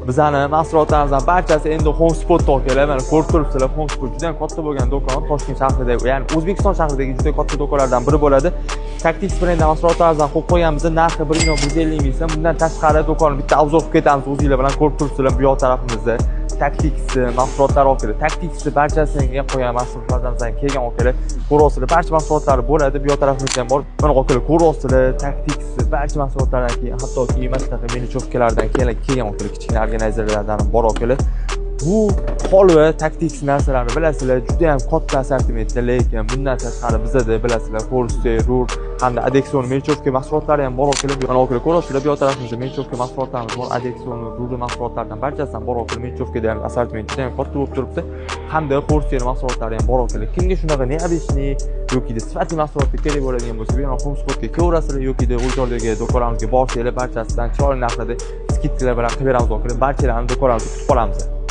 Bizani mahsulotlarimizdan barchasi endi HomeSpotga keladi. Mana ko'rib turibsizlar, HomeSpot juda ham katta bo'lgan do'kon, Toshkent shahrida, ya'ni O'zbekiston shahridagi juda katta do'konlardan biri bo'ladi. Tactics brendi mahsulotlarimizdan qo'yib qo'yganmiz. Narxi 1.150 ming so'm. Bundan tashqari do'konni bitta obzor qilib ketamiz. O'zingizlar bilan ko'rib turibsizlar bu yoq tarafimizda. Tactics mahsulotlari orqali Tactics barchasiga qo'ygan mahsulotlardan kelgan orqali ko'rasizlar. Barcha mahsulotlari bo'ladi. Bu yoq tarafimizda ham bor. Mana orqali ko'rasizlar. Tactics barcha mahsulotlardan keyin hattoki masalan meni cho'pkalardan kelgan orqali kichkina organizerlardan bor orqali bu holva Tactics narsalarni bilasizlar, juda ham katta assortimentda, lekin bundan tashqari bizda bilasizlar, Force, Rur hamda Adexon melchopka mahsulotlari ham bor orqali mana orqali ko'rasizlar. Bu yoq tarafimizda melchopka mahsulotlarimiz bor, Adexon, Rur mahsulotlaridan barchasidan bor orqali melchopkada ham assortiment juda ham katta bo'lib turibdi. Hamda Force mahsulotlari ham bor orqali. Kimga shunaqa neobishniy yoki sifatli mahsulotlar kerak bo'ladigan bo'lsa, yana HomeSpotga kelaverasizlar yoki o'zlardagi do'konlarimizga borsanglar barchasidan chiroyli narxlarda skidkalar bilan qilib beramiz orqali barchalarni do'konlarimizga kutib qolamiz.